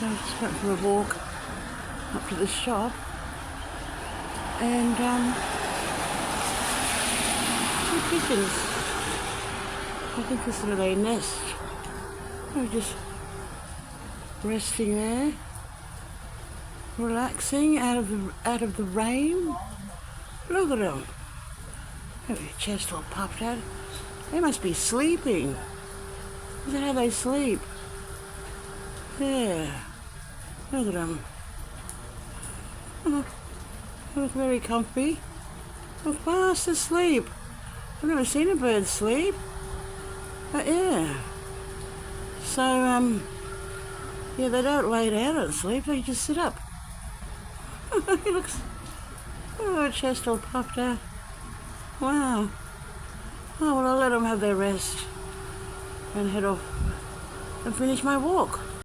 So I just went for a walk up to the shop and two pigeons. I think this is where they nest. They're just resting there, relaxing out of the rain. Look at them. Their chest all puffed out. They must be sleeping. Is that how they sleep? Yeah. Look at them. Oh, they look very comfy. Look fast asleep. I've never seen a bird sleep. But yeah. So, yeah, they don't lay down and sleep. They just sit up. He looks... Oh, chest all puffed out. Wow. Oh, well, I'll let them have their rest and head off and finish my walk.